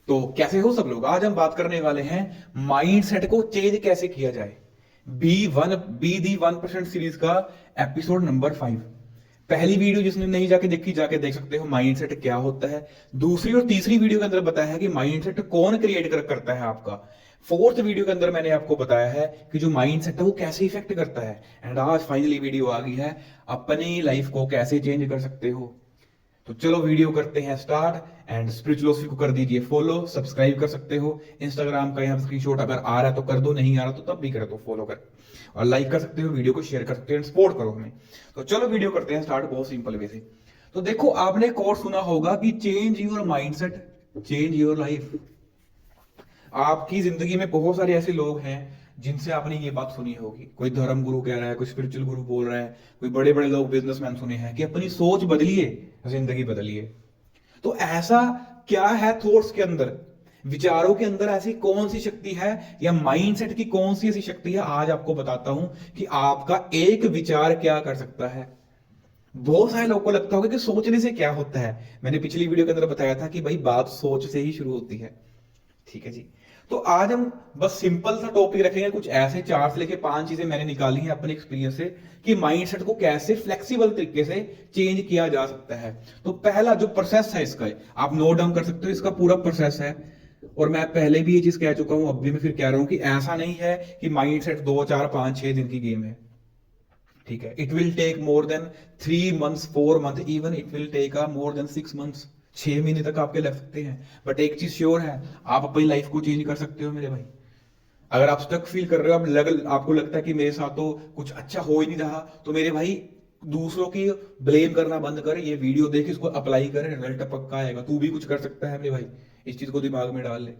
तो कैसे हो सब लोग। आज हम बात करने वाले हैं माइंडसेट को चेंज कैसे किया जाए। बी दी 1% सीरीज का एपिसोड नंबर 5। पहली वीडियो जिसने नहीं जाके देखी जाके देख सकते हो, माइंडसेट क्या होता है। दूसरी और तीसरी वीडियो के अंदर बताया है कि माइंडसेट कौन क्रिएट करता है आपका। फोर्थ वीडियो के अंदर मैंने आपको बताया है कि जो माइंडसेट है वो कैसे इफेक्ट करता है। एंड आज फाइनली वीडियो आ गई है, अपनी लाइफ को कैसे चेंज कर सकते हो। तो चलो वीडियो करते हैं स्टार्ट। एंड स्पिरिचुअलिटी को कर दीजिए फॉलो, सब्सक्राइब कर सकते हो। इंस्टाग्राम का यहाँ स्क्रीनशॉट अगर आ रहा है तो कर दो, नहीं आ रहा तो तब भी कर दो फॉलो कर, और लाइक कर सकते हो, वीडियो को शेयर कर सकते हो, सपोर्ट करो हमें। तो चलो वीडियो करते हैं स्टार्ट बहुत सिंपल वे से। तो देखो, आपने कोर्स सुना होगा कि change your mindset change your life. आपकी जिंदगी में बहुत सारे ऐसे लोग हैं जिनसे आपने ये बात सुनी होगी। कोई धर्म गुरु कह रहा है, कोई स्पिरिचुअल गुरु बोल रहा है, कोई बड़े बड़े लोग बिजनेसमैन सुने हैं कि अपनी सोच बदलिए, जिंदगी बदलिए। तो ऐसा क्या है थॉट्स के अंदर, विचारों के अंदर ऐसी कौन सी शक्ति है, या माइंडसेट की कौन सी ऐसी शक्ति है, आज आपको बताता हूं कि आपका एक विचार क्या कर सकता है। बहुत सारे लोगों को लगता होगा कि सोचने से क्या होता है। मैंने पिछली वीडियो के अंदर बताया था कि भाई बात सोच से ही शुरू होती है। ठीक है जी। तो आज हम बस सिंपल सा टॉपिक रखेंगे, कुछ ऐसे 4 से लेके 5 चीजें मैंने निकाली हैं अपने एक्सपीरियंस से कि माइंडसेट को कैसे फ्लेक्सिबल तरीके से चेंज किया जा सकता है। तो पहला जो प्रोसेस है इसका, आप नोट डाउन कर सकते हो, इसका पूरा प्रोसेस है। और मैं पहले भी ये चीज कह चुका हूं, अब भी मैं फिर कह रहा हूं कि ऐसा नहीं है कि माइंडसेट 2 4 5 6 दिन की गेम है। ठीक है, it will take more than 3 months 4 month, even it will take more than 6 months. 6 महीने तक आपके लग सकते हैं, बट एक चीज श्योर है, आप अपनी लाइफ को चेंज कर सकते हो मेरे भाई। अगर आप स्टक फील कर रहे हो, आपको लगता है कि मेरे साथ तो कुछ अच्छा हो ही नहीं रहा, तो मेरे भाई दूसरों की ब्लेम करना बंद कर, ये वीडियो देख, इसको अप्लाई कर, रिजल्ट पक्का आएगा। तू भी कुछ कर सकता है मेरे भाई, इस चीज को दिमाग में डाल ले।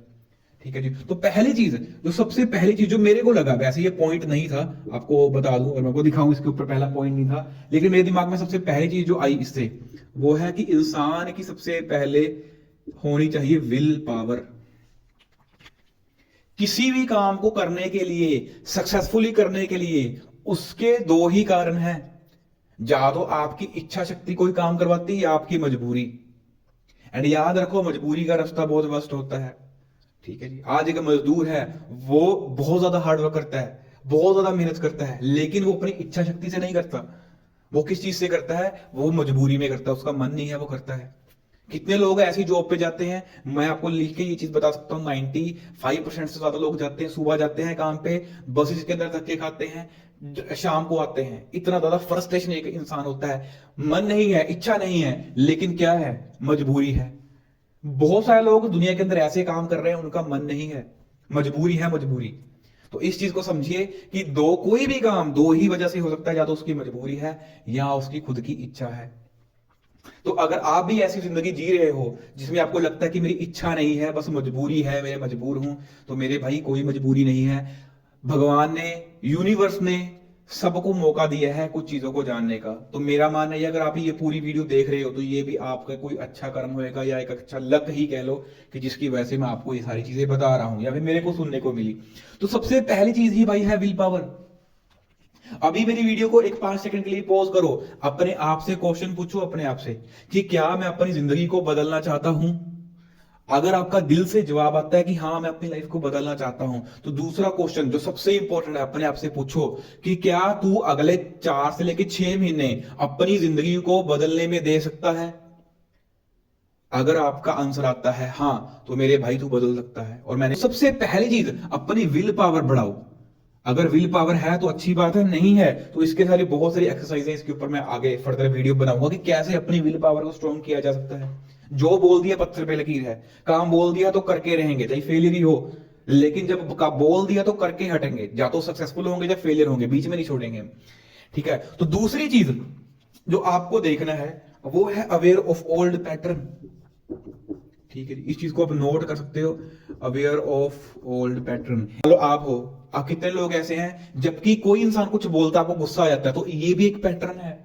ठीक है जी। तो पहली चीज, जो सबसे पहली चीज जो मेरे को लगा, वैसे ये पॉइंट नहीं था, आपको बता दूं और मैं को दिखाऊं, इसके ऊपर पहला पॉइंट नहीं था, लेकिन मेरे दिमाग में सबसे पहली चीज जो आई इससे, वो है कि इंसान की सबसे पहले होनी चाहिए विल पावर। किसी भी काम को करने के लिए, सक्सेसफुली करने के लिए, उसके दो ही कारण हैं। या तो आपकी इच्छा शक्ति कोई काम करवाती है, या आपकी मजबूरी। एंड याद रखो, मजबूरी का रास्ता बहुत वर्स्ट होता है। ठीक है जी। आज एक मजदूर है, वो बहुत ज्यादा हार्ड वर्क करता है, बहुत ज्यादा मेहनत करता है, लेकिन वो अपनी इच्छा शक्ति से नहीं करता। वो किस चीज से करता है? वो मजबूरी में करता है, उसका मन नहीं है वो करता है। कितने लोग ऐसी जॉब पे जाते हैं, मैं आपको लिख के ये चीज बता सकता हूँ, 95% से ज्यादा लोग जाते हैं, सुबह जाते हैं काम पे, बसेस के अंदर धक्के खाते हैं, शाम को आते हैं। इतना ज्यादा फ्रस्ट्रेशन एक इंसान होता है, मन नहीं है, इच्छा नहीं है, लेकिन क्या है? मजबूरी है। बहुत सारे लोग दुनिया के अंदर ऐसे काम कर रहे हैं, उनका मन नहीं है, मजबूरी है, मजबूरी। तो इस चीज को समझिए कि कोई भी काम दो ही वजह से हो सकता है, या तो उसकी मजबूरी है, या उसकी खुद की इच्छा है। तो अगर आप भी ऐसी जिंदगी जी रहे हो जिसमें आपको लगता है कि मेरी इच्छा नहीं है, बस मजबूरी है, मैं मजबूर हूं, तो मेरे भाई कोई मजबूरी नहीं है। भगवान ने, यूनिवर्स ने सबको मौका दिया है कुछ चीजों को जानने का। तो मेरा मानना है, अगर आप ये पूरी वीडियो देख रहे हो, तो ये भी आपका कोई अच्छा कर्म होएगा, या एक अच्छा लक ही कह लो, कि जिसकी वजह से मैं आपको ये सारी चीजें बता रहा हूं, या फिर मेरे को सुनने को मिली। तो सबसे पहली चीज ही भाई है विल पावर। अभी मेरी वीडियो को एक 5 सेकंड के लिए पॉज करो, अपने आप से क्वेश्चन पूछो अपने आप से कि क्या मैं अपनी जिंदगी को बदलना चाहता हूं। अगर आपका दिल से जवाब आता है कि हाँ मैं अपनी लाइफ को बदलना चाहता हूं, तो दूसरा क्वेश्चन जो सबसे इंपॉर्टेंट है, अपने आप से पूछो कि क्या तू अगले 4 से लेकर 6 महीने अपनी जिंदगी को बदलने में दे सकता है। अगर आपका आंसर आता है हाँ, तो मेरे भाई तू बदल सकता है। और मैंने सबसे पहली चीज, अपनी विल पावर बढ़ाओ। अगर विल पावर है तो अच्छी बात है, नहीं है तो इसके सारी बहुत सारी एक्सरसाइज है, इसके ऊपर मैं आगे फर्दर वीडियो बनाऊंगा कि कैसे अपनी विल पावर को स्ट्रॉन्ग किया जा सकता है। जो बोल दिया पत्थर पे लकीर है, काम बोल दिया तो करके रहेंगे, चाहे फेलियर ही हो, लेकिन जब बोल दिया तो करके हटेंगे, या तो सक्सेसफुल होंगे या फेलियर होंगे, बीच में नहीं छोड़ेंगे। ठीक है। तो दूसरी चीज जो आपको देखना है, वो है अवेयर ऑफ ओल्ड पैटर्न। ठीक है, इस चीज को आप नोट कर सकते हो, अवेयर ऑफ ओल्ड पैटर्न। चलो आप कितने लोग ऐसे हैं, जबकि कोई इंसान कुछ बोलता है आपको गुस्सा आ जाता है, तो ये भी एक पैटर्न है।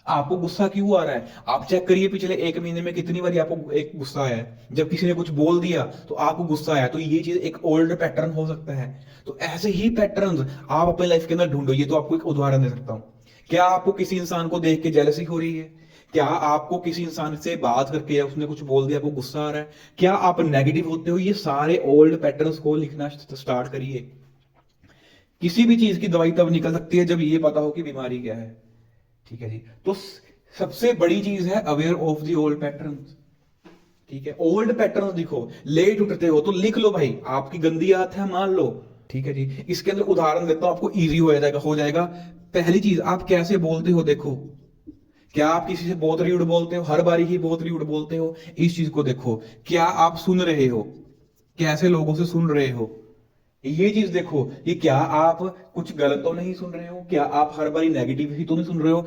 आपको गुस्सा क्यों आ रहा है? आप चेक करिए पिछले 1 महीने में कितनी बार आपको एक गुस्सा आया है। जब किसी ने कुछ बोल दिया तो आपको गुस्सा आया, तो ये चीज एक ओल्ड पैटर्न हो सकता है। तो ऐसे ही पैटर्न आप अपनी लाइफ के अंदर ढूंढो। ये तो आपको एक उदाहरण दे सकता हूं। क्या आपको किसी इंसान को देख के जेलसी हो रही है? क्या आपको किसी इंसान से बात करके या उसने कुछ बोल दिया आपको गुस्सा आ रहा है? क्या आप नेगेटिव होते हो? ये सारे ओल्ड पैटर्न्स को लिखना स्टार्ट करिए। किसी भी चीज की दवाई तब निकल सकती है जब ये पता हो कि बीमारी क्या है। ठीक है जी। तो सबसे बड़ी चीज है aware of the old patterns. ठीक है, ओल्ड पैटर्न दिखो, लेट उठते हो तो लिख लो भाई, आपकी गंदी आदत है मान लो। ठीक है जी। इसके अंदर उदाहरण देता हूं, आपको इजी हो जाएगा। पहली चीज, आप कैसे बोलते हो देखो। क्या आप किसी से बहुत र्यूड बोलते हो? हर बारी ही बहुत र्यूड बोलते हो? इस चीज को देखो। क्या आप सुन रहे हो? कैसे लोगों से सुन रहे हो? ये चीज देखो कि क्या आप कुछ गलत तो नहीं सुन रहे हो? क्या आप हर बारी नेगेटिव ही तो नहीं सुन रहे हो?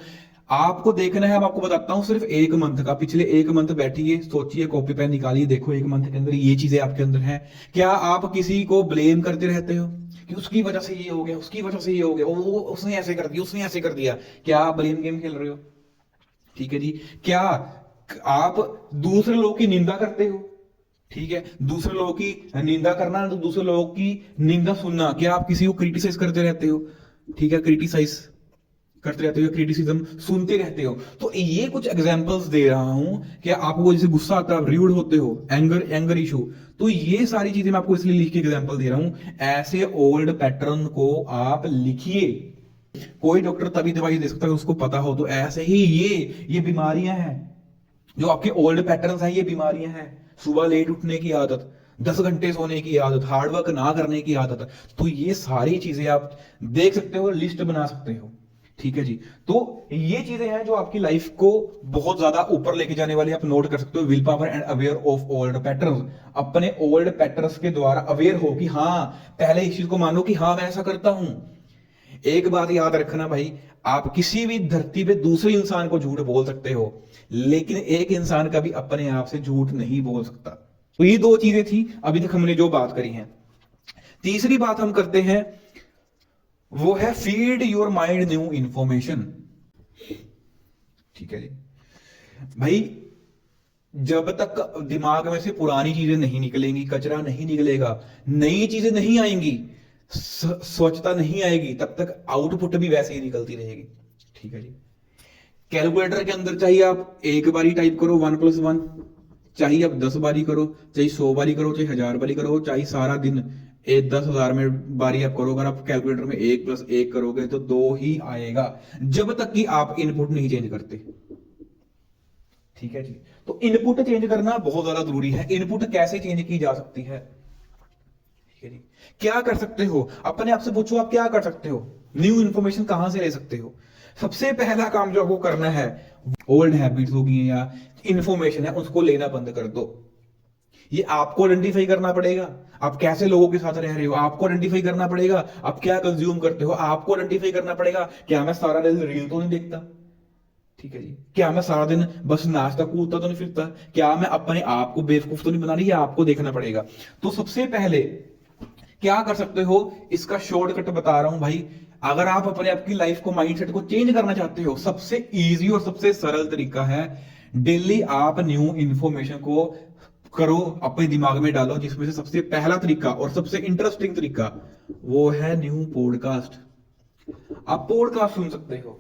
आपको देखना है, मैं आपको बताता हूं सिर्फ एक मंथ का, पिछले एक मंथ बैठिए, सोचिए, कॉपी पेन निकालिए, देखो एक मंथ के अंदर ये चीजें आपके अंदर हैं। क्या आप किसी को ब्लेम करते रहते हो कि उसकी वजह से ये हो गया, उसकी वजह से ये हो गया, वो उसने ऐसे कर दिया, उसने ऐसे कर दिया? क्या आप ब्लेम गेम खेल रहे हो? ठीक है जी। क्या आप दूसरे लोगों की निंदा करते हो? ठीक है, दूसरे लोगों की निंदा करना तो दूसरे लोगों की निंदा सुनना। क्या आप किसी को क्रिटिसाइज करते रहते हो? ठीक है, क्रिटिसाइज करते रहते हो, क्रिटिसिज्म सुनते रहते हो? तो ये कुछ एग्जांपल्स दे रहा हूं कि आपको जैसे गुस्सा आता है, र्यूड होते हो, एंगर इशू, तो ये सारी चीजें मैं आपको इसलिए लिख के एग्जांपल दे रहा हूं। ऐसे ओल्ड पैटर्न को आप लिखिए। कोई डॉक्टर तभी दवाई दे सकता है उसको पता हो। तो ऐसे ही ये बीमारियां हैं, जो आपके ओल्ड पैटर्न्स हैं, ये बीमारियां हैं। सुबह लेट उठने की आदत, 10 घंटे सोने की आदत, हार्डवर्क ना करने की आदत, तो ये सारी चीजें आप देख सकते हो, लिस्ट बना सकते हो। ठीक है जी। तो ये चीजें हैं जो आपकी लाइफ को बहुत ज्यादा ऊपर लेके जाने वाली, आप नोट कर सकते हो। Will power and aware of old patterns. अपने ओल्ड पैटर्न्स के द्वारा अवेयर हो कि हाँ, पहले इस चीज को मानो कि हाँ मैं ऐसा करता हूं। एक बात याद रखना भाई, आप किसी भी धरती पे दूसरे इंसान को झूठ बोल सकते हो, लेकिन एक इंसान कभी अपने आप से झूठ नहीं बोल सकता। तो ये दो चीजें थी अभी तक हमने जो बात करी है। तीसरी बात हम करते हैं, वो है feed your mind new information. ठीक है जी भाई, जब तक दिमाग में से पुरानी चीजें नहीं निकलेंगी, कचरा नहीं निकलेगा, नई चीजें नहीं आएंगी, स्वच्छता नहीं आएगी, तब तक आउटपुट भी वैसे ही निकलती रहेगी। ठीक है जी। कैलकुलेटर के अंदर चाहिए आप एक बारी टाइप करो 1+1, चाहिए आप 10 बारी करो, चाहे 100 बारी करो, चाहे 1000 बारी करो, चाहे सारा दिन 10,000 में बारी आप करो, अगर आप कैलकुलेटर में 1+1 करोगे तो 2 ही आएगा, जब तक कि आप इनपुट नहीं चेंज करते। ठीक है जी। तो इनपुट चेंज करना बहुत ज्यादा जरूरी है। इनपुट कैसे चेंज की जा सकती है? ठीक है जी। क्या कर सकते हो? अपने आप से पूछो, आप क्या कर सकते हो? न्यू इंफॉर्मेशन कहां से ले सकते हो? सबसे पहला काम जो आपको करना है, ओल्ड हैबिट्स होगी या इंफॉर्मेशन है, उसको लेना बंद कर दो। ये आपको आइडेंटिफाई करना पड़ेगा, आप कैसे लोगों के साथ रह रहे हो, आपको आइडेंटिफाई करना पड़ेगा, आप क्या कंज्यूम करते हो, आपको आइडेंटिफाई करना पड़ेगा। क्या मैं सारा दिन रील तो नहीं देखता? ठीक है जी। क्या मैं सारा दिन बस नाचता कूदता तो नहीं फिरता? क्या मैं अपने आप को बेवकूफ तो नहीं बना रही? ये आपको देखना पड़ेगा। तो सबसे पहले क्या कर सकते हो, इसका शॉर्टकट बता रहा हूं भाई। अगर आप अपने आपकी लाइफ को, माइंडसेट को चेंज करना चाहते हो, सबसे इजी और सबसे सरल तरीका है, डेली आप न्यू इंफॉर्मेशन को करो, अपने दिमाग में डालो। जिसमें से सबसे पहला तरीका और सबसे इंटरेस्टिंग तरीका वो है न्यू पॉडकास्ट। आप पॉडकास्ट सुन सकते हो।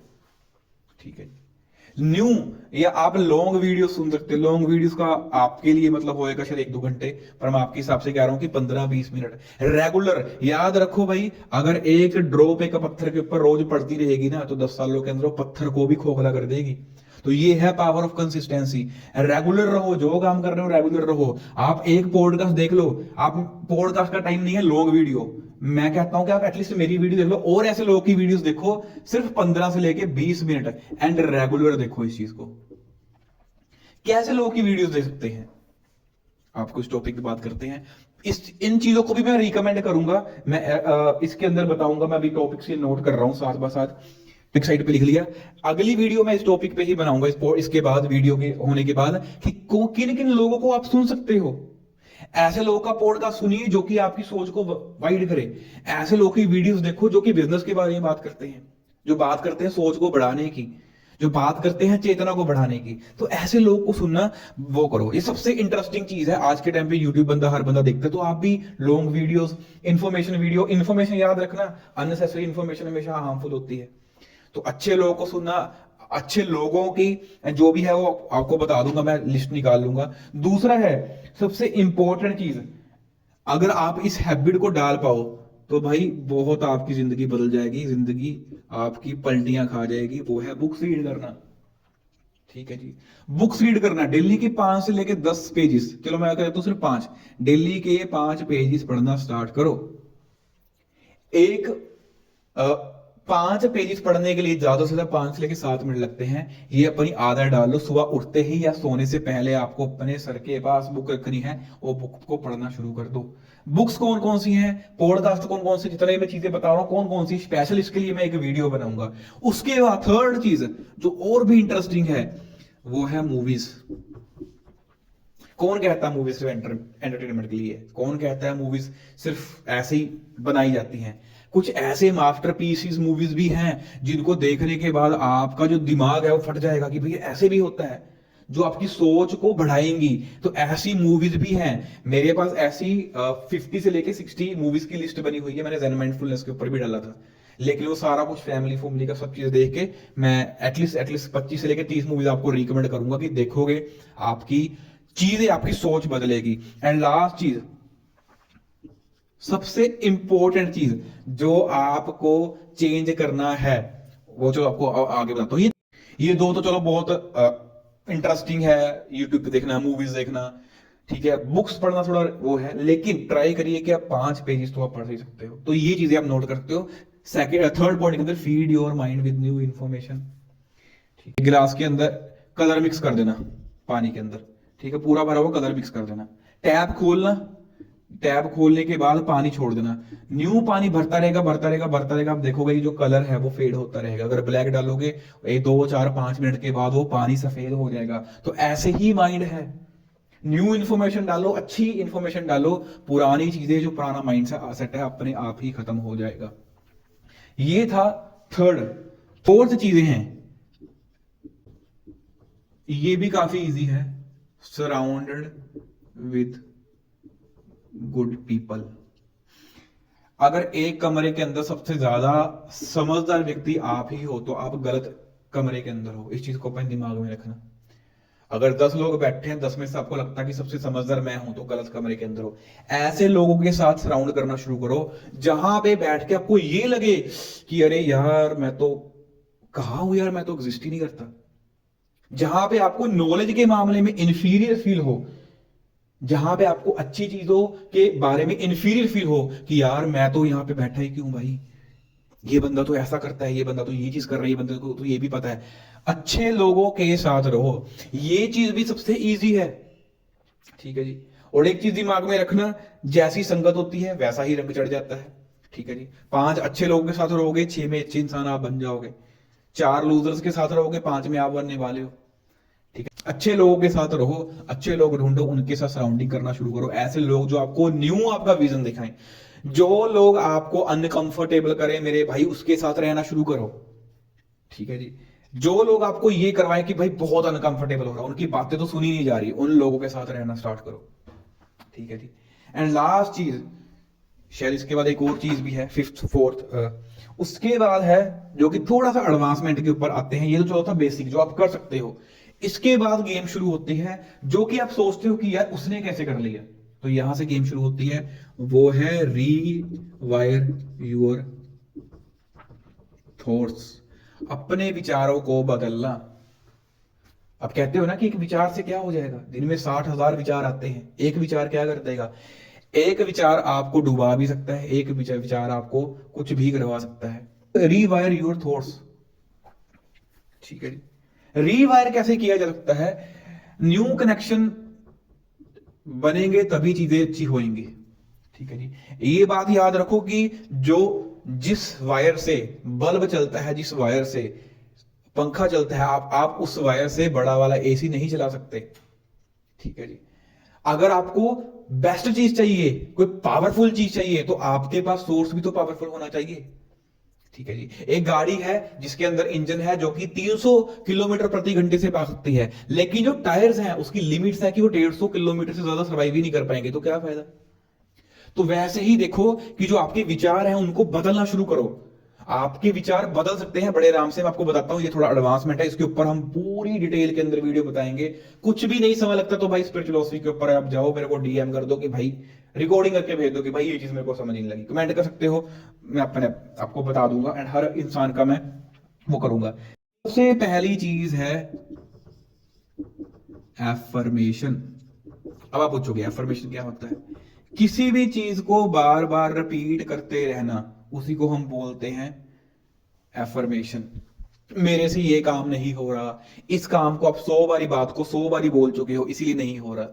ठीक है, न्यू, या आप लॉन्ग वीडियो सुन सकते हो। लॉन्ग वीडियोस का आपके लिए मतलब होएगा शायद 1-2 घंटे, पर मैं आपके हिसाब से कह रहा हूं कि 15-20 मिनट रेगुलर। याद रखो भाई, अगर एक ड्रॉप एक पत्थर के ऊपर रोज पड़ती रहेगी ना, तो 10 सालों के अंदर वो पत्थर को भी खोखला कर देगी। तो ये है पावर ऑफ कंसिस्टेंसी। रेगुलर रहो, जो काम कर रहे हो रेगुलर रहो। आप एक पॉडकास्ट देख लो, आप पॉडकास्ट का टाइम नहीं है, लॉन्ग वीडियो। मैं कहता हूं कि आप एटलीस्ट मेरी वीडियो देख लो, और ऐसे लोगों की वीडियोस देखो, सिर्फ 15 से लेके 20 मिनट, एंड रेगुलर देखो इस चीज को। कैसे लोगों की वीडियोस देख सकते हैं, आपको इस टॉपिक की बात करते हैं। इन चीजों को भी मैं रिकमेंड करूंगा, मैं इसके अंदर बताऊंगा। मैं अभी टॉपिक से नोट कर रहा हूं साथ ब साथ, एक साइड पे लिख लिया। अगली वीडियो मैं इस टॉपिक पे ही बनाऊंगा, इसके बाद वीडियो के होने के बाद, कि किन किन लोगों को आप सुन सकते हो। ऐसे लोगों का पॉडकास्ट सुनिए जो कि आपकी सोच को वाइड करे। ऐसे लोगों की वीडियोस देखो जो कि बिजनेस के बारे में बात करते हैं, जो बात करते हैं सोच को बढ़ाने की, जो बात करते हैं चेतना को बढ़ाने की। तो ऐसे लोग को सुनना वो करो। ये सबसे इंटरेस्टिंग चीज है आज के टाइम पे। यूट्यूब हर बंदा देखता है, तो आप भी लॉन्ग वीडियोस, इन्फॉर्मेशन याद रखना, अननेसेसरी इन्फॉर्मेशन हमेशा हार्मफुल होती है। तो अच्छे लोगों को सुनना, अच्छे लोगों की जो भी है वो आपको बता दूंगा, मैं लिस्ट निकाल लूंगा। दूसरा है सबसे इंपॉर्टेंट चीज, अगर आप इस हैबिट को डाल पाओ तो भाई बहुत आपकी जिंदगी बदल जाएगी, जिंदगी आपकी पलटियां खा जाएगी। वो है बुक्स रीड करना। ठीक है जी, बुक्स रीड करना डेली के 5 से लेके 10 पेजेस, चलो मैं कहता हूं सिर्फ 5, डेली के 5 पेजेस पढ़ना स्टार्ट करो। एक 5 पेजेस पढ़ने के लिए ज्यादा से ज्यादा 5 से लेके 7 मिनट लगते हैं। ये अपनी आदत डाल लो, सुबह उठते ही या सोने से पहले आपको अपने सर के पास बुक रखनी है, वो बुक को पढ़ना शुरू कर दो। बुक्स कौन कौन सी हैं, पॉडकास्ट कौन कौन सी, जितने मैं चीजें बता रहा हूं कौन कौन सी स्पेशल, इसके लिए मैं एक वीडियो बनाऊंगा। उसके बाद थर्ड चीज जो और भी इंटरेस्टिंग है वो है मूवीज। कौन कहता है मूवीज सिर्फ एंटरटेनमेंट के लिए, कौन कहता है मूवीज सिर्फ ऐसे ही बनाई जाती हैं। कुछ ऐसे मास्टरपीसेस मूवीज भी हैं जिनको देखने के बाद आपका जो दिमाग है वो फट जाएगा कि भाई ऐसे भी होता है, जो आपकी सोच को बढ़ाएंगी। तो ऐसी मूवीज भी हैं मेरे पास, ऐसी 50 से लेके 60 मूवीज की लिस्ट बनी हुई है। मैंने ज़ेन माइंडफुलनेस के ऊपर भी डाला था, लेकिन वो सारा कुछ फैमिली का सब चीज देख के मैं एटलीस्ट 25 से लेके 30 मूवीज आपको रिकमेंड करूंगा कि देखोगे आपकी चीजें, आपकी सोच बदलेगी। एंड लास्ट चीज, सबसे इंपॉर्टेंट चीज जो आपको चेंज करना है, वो जो आपको आगे बताता हूं। ये दो तो चलो बहुत इंटरेस्टिंग है, यूट्यूब पे देखना, मूवीज देखना, ठीक है। बुक्स पढ़ना थोड़ा वो है, लेकिन ट्राई करिए कि आप 5 पेजेस तो आप पढ़ ही सकते हो। तो ये चीजें आप नोट करते हो। थर्ड पॉइंट के अंदर, feed your mind with new information. ठीक है, गिलास के अंदर कलर मिक्स कर देना पानी के अंदर, ठीक है, पूरा भरा हुआ कलर मिक्स कर देना। टैप खोलना, टैब खोलने के बाद पानी छोड़ देना, न्यू पानी भरता रहेगा भरता रहेगा भरता रहेगा। आप देखोगे जो कलर है वो फेड होता रहेगा। अगर ब्लैक डालोगे 2 4 5 मिनट के बाद वो पानी सफेद हो जाएगा। तो ऐसे ही माइंड है, न्यू इन्फॉर्मेशन डालो, अच्छी इन्फॉर्मेशन डालो, पुरानी चीजें जो पुराना माइंड सेट है अपने आप ही खत्म हो जाएगा। ये था थर्ड। फोर्थ चीजें हैं, ये भी काफी इजी है, सराउंडेड विद गुड पीपल। अगर एक कमरे के अंदर सबसे ज्यादा समझदार व्यक्ति आप ही हो तो आप गलत कमरे के अंदर हो। इस चीज को अपने दिमाग में रखना। अगर 10 लोग बैठे हैं, 10 में से आपको लगता है कि सबसे समझदार मैं हूं, तो गलत कमरे के अंदर हो। ऐसे लोगों के साथ सराउंड करना शुरू करो जहां पे बैठ के आपको ये लगे कि अरे यार मैं तो कहां हूं यार, मैं तो एग्जिस्ट ही नहीं करता। जहां पे आपको नॉलेज के मामले में इंफीरियर फील हो, जहां पे आपको अच्छी चीजों के बारे में इंफीरियर फील हो कि यार मैं तो यहां पे बैठा ही क्यों भाई, ये बंदा तो ऐसा करता है, ये बंदा तो ये चीज कर रहा है, ये बंदा को तो ये भी पता है। अच्छे लोगों के साथ रहो, ये चीज भी सबसे इजी है। ठीक है जी। और एक चीज दिमाग में रखना, जैसी संगत होती है वैसा ही रंग चढ़ जाता है। ठीक है जी। 5 अच्छे लोगों के साथ रहोगे, 6 में अच्छे इंसान आप बन जाओगे। 4 लूजर्स के साथ रहोगे, 5 में आप बनने वाले हो। ठीक है, अच्छे लोगों के साथ रहो, अच्छे लोग ढूंढो, उनके साथ सराउंडिंग करना शुरू करो। ऐसे लोग जो आपको न्यू आपका विजन दिखाएं, जो लोग आपको अनकंफर्टेबल करें मेरे भाई, उसके साथ रहना शुरू करो। ठीक है जी। जो लोग आपको ये करवाएं कि भाई बहुत अनकंफर्टेबल हो रहा है, उनकी बातें तो सुनी नहीं जा रही, उन लोगों के साथ रहना स्टार्ट करो। ठीक है जी। एंड लास्ट चीज, शायद इसके बाद एक और चीज भी है, फिफ्थ फोर्थ, उसके बाद है जो कि थोड़ा सा एडवांसमेंट के ऊपर आते हैं। ये तो चलो था बेसिक जो आप कर सकते हो। इसके बाद गेम शुरू होती है जो कि आप सोचते हो कि यार उसने कैसे कर लिया। तो यहां से गेम शुरू होती है, वो है रीवायर योर थॉट्स, अपने विचारों को बदलना। अब कहते हो ना कि एक विचार से क्या हो जाएगा, दिन में 60,000 विचार आते हैं, एक विचार क्या कर देगा। एक विचार आपको डुबा भी सकता है, एक विचार आपको कुछ भी करवा सकता है। रीवायर योर थॉट्स। ठीक है जी। रीवायर कैसे किया जा सकता है, न्यू कनेक्शन बनेंगे तभी चीजें अच्छी होंगी। ठीक है जी। ये बात याद रखो कि जिस वायर से बल्ब चलता है, जिस वायर से पंखा चलता है, आप उस वायर से बड़ा वाला एसी नहीं चला सकते। ठीक है जी। अगर आपको बेस्ट चीज चाहिए, कोई पावरफुल चीज चाहिए, तो आपके पास सोर्स भी तो पावरफुल होना चाहिए। ठीक है जी। एक गाड़ी है जिसके अंदर इंजन है जो कि 300 किलोमीटर प्रति घंटे से भाग सकती है, लेकिन जो टायर्स हैं उसकी लिमिट्स है कि वो 150 किलोमीटर से ज्यादा सर्वाइव ही नहीं कर पाएंगे, तो क्या फायदा। तो वैसे ही देखो कि जो आपके विचार हैं उनको बदलना शुरू करो। आपके विचार बदल सकते हैं बड़े आराम से। मैं आपको बताता हूं, ये थोड़ा एडवांसमेंट है, इसके ऊपर हम पूरी डिटेल के अंदर वीडियो बताएंगे। कुछ भी नहीं समझ लगता तो भाई स्पिरिचुअलिटी के ऊपर आप जाओ, मेरे को डीएम कर दो कि भाई रिकॉर्डिंग करके भेज दो कि भाई ये चीज मेरे को समझ नहीं लगी, कमेंट कर सकते हो, मैं अपने आपको बता दूंगा एंड हर इंसान का मैं वो करूंगा। सबसे पहली चीज है एफर्मेशन। अब आप पूछोगे एफर्मेशन क्या होता है? किसी भी चीज को बार बार रिपीट करते रहना, उसी को हम बोलते हैं एफर्मेशन। मेरे से ये काम नहीं हो रहा, इस काम को आप 100 बारी, बात को 100 बारी बोल चुके हो इसीलिए नहीं हो रहा।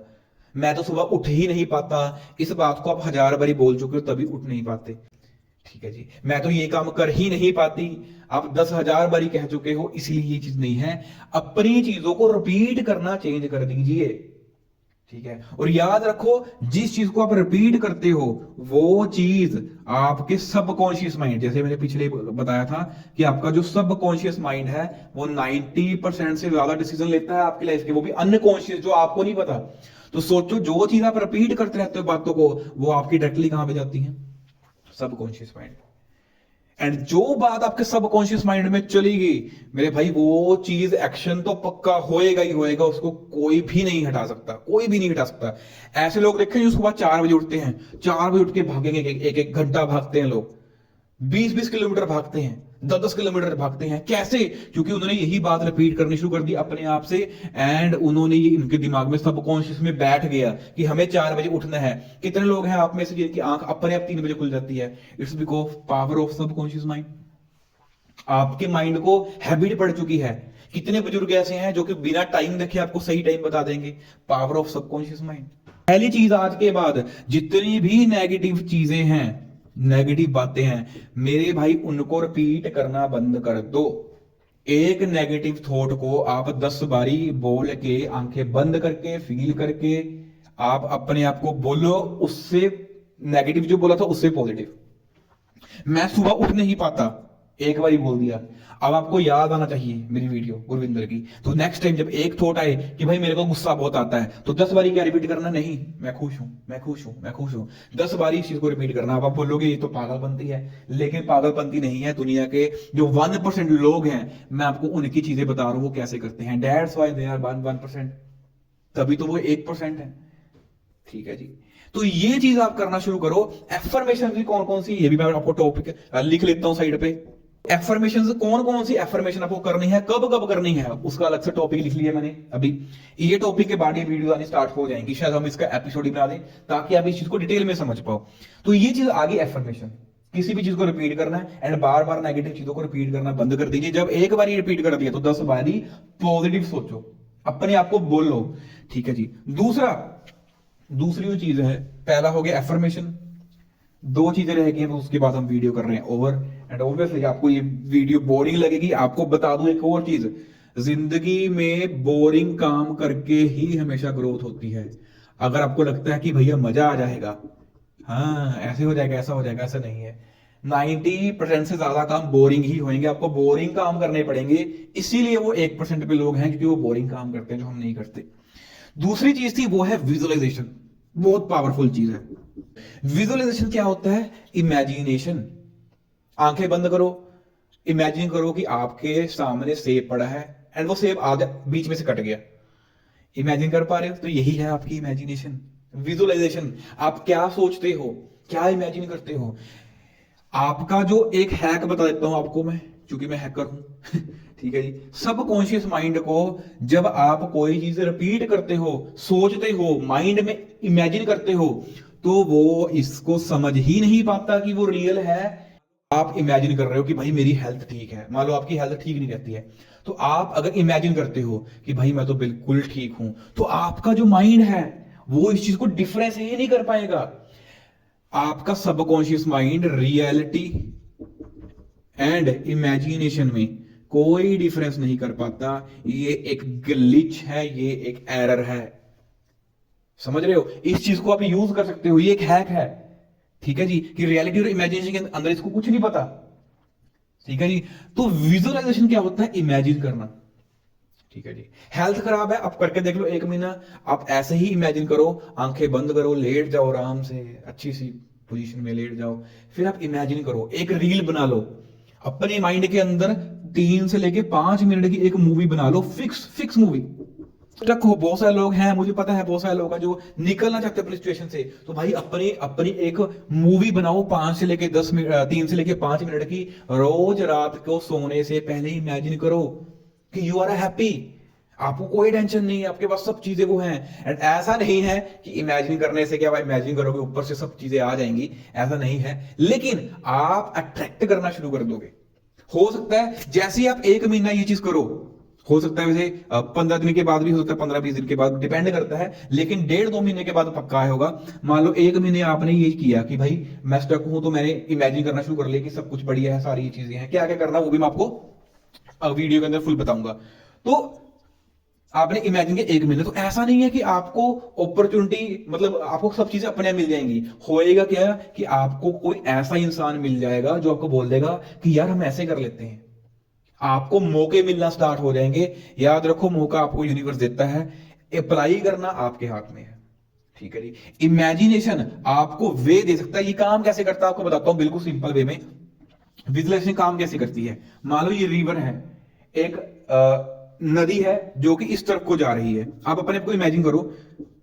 मैं तो सुबह उठ ही नहीं पाता, इस बात को आप 1000 बारी बोल चुके हो तभी उठ नहीं पाते। ठीक है जी, मैं तो ये काम कर ही नहीं पाती, आप 10,000 बारी कह चुके हो इसलिए ये चीज नहीं है। अपनी चीजों को रिपीट करना चेंज कर दीजिए। ठीक है, और याद रखो जिस चीज को आप रिपीट करते हो वो चीज आपके सबकॉन्शियस माइंड, जैसे मैंने पिछले बताया था कि आपका जो सबकॉन्शियस माइंड है वो 90% से ज्यादा डिसीजन लेता है आपकी लाइफ के, वो भी अनकॉन्शियस, जो आपको नहीं पता। तो सोचो जो चीज आप रिपीट करते रहते हो बातों को, वो आपकी डायरेक्टली कहां पे जाती है? Subconscious mind. एंड जो बात आपके सबकॉन्शियस माइंड में चली गई मेरे भाई, वो चीज एक्शन तो पक्का होएगा ही होएगा, उसको कोई भी नहीं हटा सकता, कोई भी नहीं हटा सकता। ऐसे लोग देखे जो सुबह 4 बजे उठते हैं, 4 बजे उठ के भागेंगे, एक एक घंटा भागते हैं लोग, 20-20 किलोमीटर भागते हैं, 10-10 किलोमीटर भागते हैं। कैसे? क्योंकि उन्होंने यही बात रिपीट करनी शुरू कर दी अपने आप से, एंड उन्होंने ये इनके दिमाग में सबकॉन्शियस में बैठ गया कि हमें 4 बजे उठना है। कितने लोग हैं आप में से जिनकी आंख अपने आप 3 बजे खुल जाती है? It's because power of subconscious mind. आपके माइंड को हैबिट पड़ चुकी है। कितने बुजुर्ग ऐसे हैं जो कि बिना टाइम देखे आपको सही टाइम बता देंगे? Power of subconscious mind. पहली चीज, आज के बाद जितनी भी नेगेटिव चीजें हैं, नेगेटिव बातें हैं, मेरे भाई उनको रिपीट करना बंद कर दो। एक नेगेटिव थॉट को आप 10 बारी बोल के, आंखें बंद करके, फील करके आप अपने आप को बोलो, उससे नेगेटिव जो बोला था उससे पॉजिटिव। मैं सुबह उठ नहीं पाता, एक बारी बोल दिया। अब आपको याद आना चाहिए मेरी वीडियो गुरविंदर की, तो नेक्स्ट टाइम जब एक थॉट आए कि भाई मेरे को गुस्सा बहुत आता है, तो 10 बारी क्या रिपीट करना? नहीं, मैं खुश हूं, मैं खुश हूं, मैं खुश हूं। 10 बारी इस चीज को रिपीट करना। अब आप बोलोगे ये तो पागलपंती है, लेकिन पागलपंती नहीं है। दुनिया के जो 1% लोग हैं, मैं आपको उनकी चीजें बता रहा हूं वो कैसे करते हैं। दैट्स व्हाई दे आर 1%, तभी तो वो 1% है। ठीक है जी, तो ये चीज आप करना शुरू करो। एफर्मेशन भी कौन कौन सी, ये भी मैं आपको टॉपिक लिख लेता हूं साइड पे। एफर्मेशन कौन कौन सी एफर्मेशन आपको करनी है, कब कब करनी है, उसका अलग से टॉपिक लिख लिया मैंने अभी। ये टॉपिक के बाद ये वीडियो आनी स्टार्ट हो जाएंगी, शायद हम इसका एपिसोड ही बना दें ताकि आप इस चीज को डिटेल में समझ पाओ। तो ये चीज आगे एफर्मेशन, किसी भी चीज को रिपीट करना है एंड बार बार नेगेटिव चीजों को रिपीट करना बंद कर दीजिए। जब एक बार रिपीट कर दिया तो 10 बारी पॉजिटिव सोचो, अपने आप को बोलो। ठीक है जी। दूसरी जो चीज है, पहला हो गया एफर्मेशन, 2 चीजें रह गई हैं, उसके बाद हम वीडियो कर रहे हैं ओवर। एंड ऑब्वियसली आपको ये वीडियो बोरिंग लगेगी। आपको बता दूं एक और चीज, जिंदगी में बोरिंग काम करके ही हमेशा ग्रोथ होती है। अगर आपको लगता है कि भैया मजा आ जाएगा, हाँ ऐसे हो जाएगा, ऐसा हो जाएगा, ऐसा नहीं है। 90% से ज्यादा काम बोरिंग ही होंगे, आपको बोरिंग काम करने पड़ेंगे। इसीलिए वो 1% पे लोग हैं क्योंकि वो बोरिंग काम करते हैं जो हम नहीं करते। दूसरी चीज थी वो है विजुअलाइजेशन, बहुत पावरफुल चीज है। विजुअलाइजेशन क्या होता है? इमेजिनेशन। आंखें बंद करो, इमेजिन करो कि आपके सामने सेब पड़ा है एंड वो सेब आधा बीच में से कट गया। इमेजिन कर पा रहे हो? तो यही है आपकी इमेजिनेशन, विजुअलाइजेशन। आप क्या सोचते हो, क्या इमेजिन करते हो। आपका जो एक हैक बता देता हूं आपको मैं, क्योंकि मैं हैकर हूं ठीक है जी। सबकॉन्शियस माइंड को जब आप कोई चीज रिपीट करते हो, सोचते हो, माइंड में इमेजिन करते हो, तो वो इसको समझ ही नहीं पाता कि वो रियल है। आप इमेजिन कर रहे हो कि भाई मेरी हेल्थ ठीक है, मान लो आपकी हेल्थ ठीक नहीं रहती है, तो आप अगर इमेजिन करते हो कि भाई मैं तो बिल्कुल ठीक हूं, तो आपका जो माइंड है वो इस चीज को डिफरेंस ही नहीं कर पाएगा। आपका subconscious mind reality and imagination में कोई डिफरेंस नहीं कर पाता। ये एक ग्लिच है, ये एक एरर है। समझ रहे हो? इस चीज को आप यूज कर सकते हो, ये एक हैक है। ठीक है जी, कि रियलिटी और इमेजिनेशन के अंदर इसको कुछ नहीं पता। ठीक है जी। तो विजुअलाइजेशन क्या होता है? इमेजिन करना। ठीक है जी। हेल्थ खराब है, आप करके देख लो 1 महीना, आप ऐसे ही इमेजिन करो, आंखें बंद करो, लेट जाओ आराम से, अच्छी सी पोजीशन में लेट जाओ, फिर आप इमेजिन करो, एक रील बना लो, अपने माइंड के अंदर 3 से लेके 5 मिनट की एक मूवी बना लो, फिक्स मूवी रखो। बहुत सारे लोग हैं, मुझे पता है बहुत सारे लोग हैं जो निकलना चाहते हैं अपनी सिचुएशन से, तो भाई अपनी अपनी एक मूवी बनाओ 5 से लेके 10 मिनट, 3 से लेके 5 मिनट की। रोज रात को सोने से पहले इमेजिन करो कि यू आर हैप्पी, आपको कोई टेंशन नहीं है, आपके पास सब चीजें वो हैं। एंड ऐसा नहीं है कि इमेजिन करने से क्या, इमेजिन करोगे ऊपर से सब चीजें आ जाएंगी, ऐसा नहीं है। लेकिन आप अट्रैक्ट करना शुरू कर दोगे। हो सकता है जैसे ही आप 1 महीना ये चीज करो, हो सकता है वैसे 15 दिन के बाद भी हो सकता है, 15-20 दिन के बाद, डिपेंड करता है, लेकिन 1.5-2 महीने के बाद पक्का होगा। मान लो 1 महीने आपने ये किया कि भाई मैं स्टक हूं, तो मैंने इमेजिन करना शुरू कर लिया कि सब कुछ बढ़िया है, सारी ये चीजें हैं, क्या क्या करना वो भी मैं आपको वीडियो के अंदर फुल बताऊंगा। तो आपने इमेजिन किया 1 महीने, तो ऐसा नहीं है कि आपको अपॉर्चुनिटी, मतलब आपको सब चीजें अपने आप मिल जाएंगी। होएगा क्या कि आपको कोई ऐसा इंसान मिल जाएगा जो आपको बोल देगा कि यार हम ऐसे कर लेते हैं, आपको मौके मिलना स्टार्ट हो जाएंगे। याद रखो, मौका आपको यूनिवर्स देता है, अप्लाई करना आपके हाथ में है। ठीक है जी। इमेजिनेशन आपको वे दे सकता है। ये काम कैसे करता है आपको बताता हूं बिल्कुल सिंपल वे में। विजुअलाइजेशन काम कैसे करती है, मान लो ये रिवर है, एक नदी है जो कि इस तरफ को जा रही है। आप अपने आप को इमेजिन करो,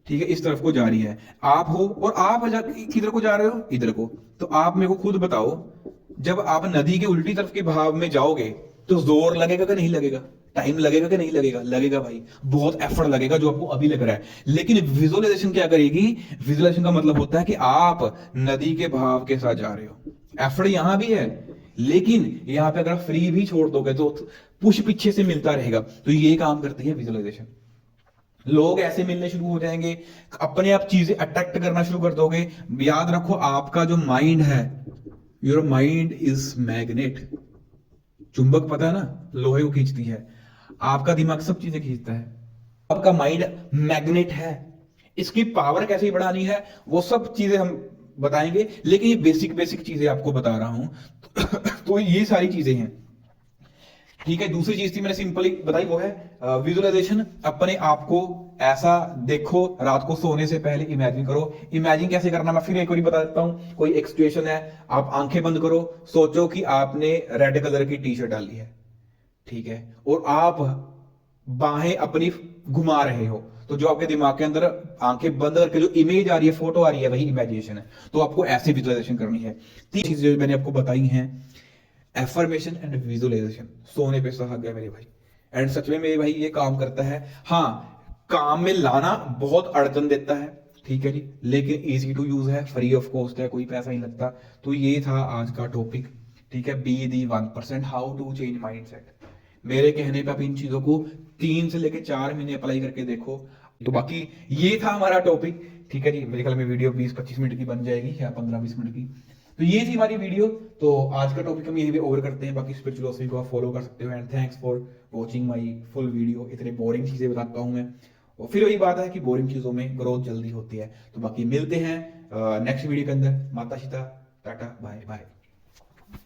ठीक है, इस तरफ को जा रही है, आप हो, और आप किधर को जा रहे हो, इधर को। तो आप मेरे को खुद बताओ, जब आप नदी के उल्टी तरफ के बहाव में जाओगे तो जोर लगेगा कि नहीं लगेगा, टाइम लगेगा कि नहीं लगेगा, लगेगा भाई, बहुत एफर्ट लगेगा जो आपको अभी लग रहा है। लेकिन विजुअलाइजेशन क्या करेगी, विजुअलाइजेशन का मतलब होता है कि आप नदी के बहाव के साथ जा रहे हो, एफर्ट यहां भी है, लेकिन यहां पे अगर फ्री भी छोड़ दोगे तो पुश पीछे से मिलता रहेगा। तो ये काम करती है विजुअलाइजेशन। लोग ऐसे मिलने शुरू हो जाएंगे, अपने आप चीजें अट्रैक्ट करना शुरू कर दोगे। याद रखो, आपका जो माइंड है, योर माइंड इज मैग्नेट। चुंबक पता है ना, लोहे को खींचती है, आपका दिमाग सब चीजें खींचता है। आपका माइंड मैग्नेट है। इसकी पावर कैसे बढ़ानी है वो सब चीजें हम बताएंगे, लेकिन ये बेसिक बेसिक चीजें आपको बता रहा हूं। तो ये सारी चीजें हैं, ठीक है। दूसरी चीज थी मैंने सिंपली बताई, वो है विजुअलाइजेशन। अपने आप को ऐसा देखो, रात को सोने से पहले इमेजिन करो। इमेजिन कैसे करना मैं फिर एक बार बता देता हूं। कोई एक सिचुएशन है, आप आंखें बंद करो, सोचो कि आपने रेड कलर की टी शर्ट डाली है, ठीक है, और आप बाहें अपनी घुमा रहे हो, तो जो आपके दिमाग के अंदर आंखें बंद करके जो इमेज आ रही है, फोटो आ रही है, वही इमेजिनेशन है। तो आपको ऐसे विजुअलाइजेशन करनी है। 3 चीजें जो मैंने आपको बताई हैं, एफर्मेशन एंड विजुअलाइजेशन, सोने पे सुहागा मेरे भाई। एंड सच में मेरे भाई ये काम करता है। हाँ, काम में लाना बहुत अड़चन देता है, ठीक है जी, लेकिन इजी टू यूज है, फ्री ऑफ कॉस्ट है, कोई पैसा नहीं लगता। तो ये था आज का टॉपिक, ठीक है, be the 1%, how to change mindset. मेरे कहने पे आप इन चीजों को 3 से लेकर 4 महीने अप्लाई करके देखो। तो बाकी ये था हमारा टॉपिक, ठीक है जी। मेरे ख्याल में वीडियो 20-25 मिनट की बन जाएगी, या 15-20 मिनट की। तो ये थी हमारी वीडियो। तो आज का टॉपिक हम यही पे ओवर करते हैं। बाकी स्पिरिचुअल को आप फॉलो कर सकते हो। And thanks for watching my full video. इतने बोरिंग चीजें बताता हूँ मैं, और फिर वही बात है कि बोरिंग चीजों में ग्रोथ जल्दी होती है। तो बाकी मिलते हैं नेक्स्ट वीडियो के अंदर। माता सीता, टाटा, बाय बाय।